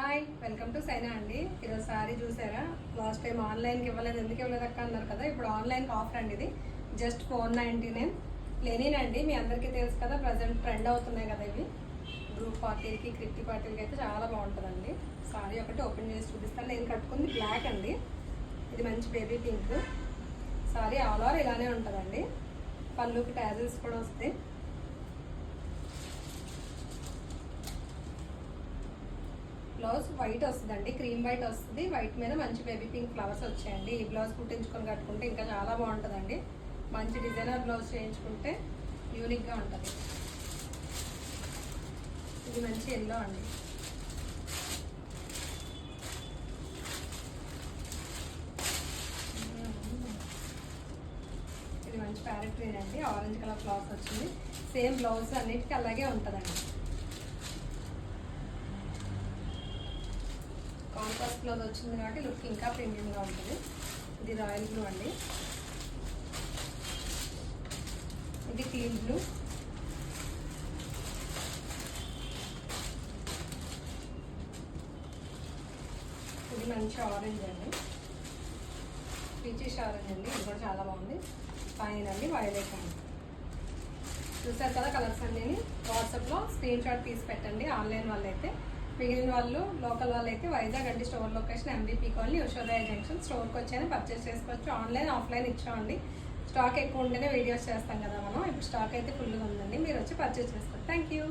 Hi welcome to Saina అండి. ఈరోజు sorry చూసారా? లాస్ట్ టైం ఆన్లైన్కి ఇవ్వలేదు, ఎందుకు ఇవ్వలేదు అక్క అన్నారు కదా. ఇప్పుడు ఆన్లైన్కి ఆఫర్ అండి. ఇది జస్ట్ 499 లెనిన్ అండి. మీ అందరికీ తెలుసు కదా, ప్రజెంట్ ట్రెండ్ అవుతున్నాయి కదా ఇవి. గ్రూప్ పార్టీలకి కిట్టి పార్టీలకి అయితే చాలా బాగుంటుందండి. సారీ ఒకటి ఓపెన్ చేసి చూపిస్తాను. నేను కట్టుకుంది బ్లాక్ అండి. ఇది మంచి baby pink. Sorry all over ఇలానే ఉంటుందండి. పళ్ళుకి ట్యాజిల్స్ కూడా వస్తాయి. బ్లౌజ్ వైట్ వస్తుందండి, క్రీమ్ వైట్ వస్తుంది. వైట్ మీద మంచి బేబీ పింక్ ఫ్లవర్స్ వచ్చాయండి. ఈ బ్లౌజ్ కుట్టించుకొని కట్టుకుంటే ఇంకా చాలా బాగుంటుందండి. మంచి డిజైనర్ బ్లౌజ్ చేయించుకుంటే యూనిక్గా ఉంటుంది. ఇది మంచి ఎల్లో అండి. ఇది మంచి ప్యారెట్ గ్రీన్ అండి. ఆరెంజ్ కలర్ ఫ్లవర్స్ వచ్చింది. సేమ్ బ్లౌజ్ అన్నిటికీ అలాగే ఉంటుందండి. కాంట్రాస్ట్ బ్లౌజ్ వచ్చింది కాబట్టి లుక్ ఇంకా ప్రీమియంగా ఉంటుంది. ఇది రాయల్ బ్లూ అండి. ఇది క్లీన్ బ్లూ. ఇది మంచి ఆరెంజ్ అండి, పీచిష్ ఆరెంజ్ అండి. ఇది కూడా చాలా బాగుంది. ఫైన్ అండి, వైలెట్ అండి. చూసారు కదా కలర్స్ అన్నీ. వాట్సాప్లో స్క్రీన్ షాట్ తీసి పెట్టండి ఆన్లైన్ వాళ్ళైతే. మిగిలిన వాళ్ళు లోకల్ వాళ్ళు అయితే వైజాగ్ అండి. Store location MBP colony, Yashodaya junction. స్టోర్కి వచ్చాయని పర్చేస్ చేసుకోవచ్చు. ఆన్లైన్ ఆఫ్లైన్ ఇచ్చామండి. స్టాక్ ఎక్కువ ఉంటేనే వీడియోస్ చేస్తాం కదా మనం. ఇప్పుడు స్టాక్ అయితే ఫుల్గా ఉందండి. మీరు వచ్చి పర్చేస్ చేసుకోవచ్చు. Thank you.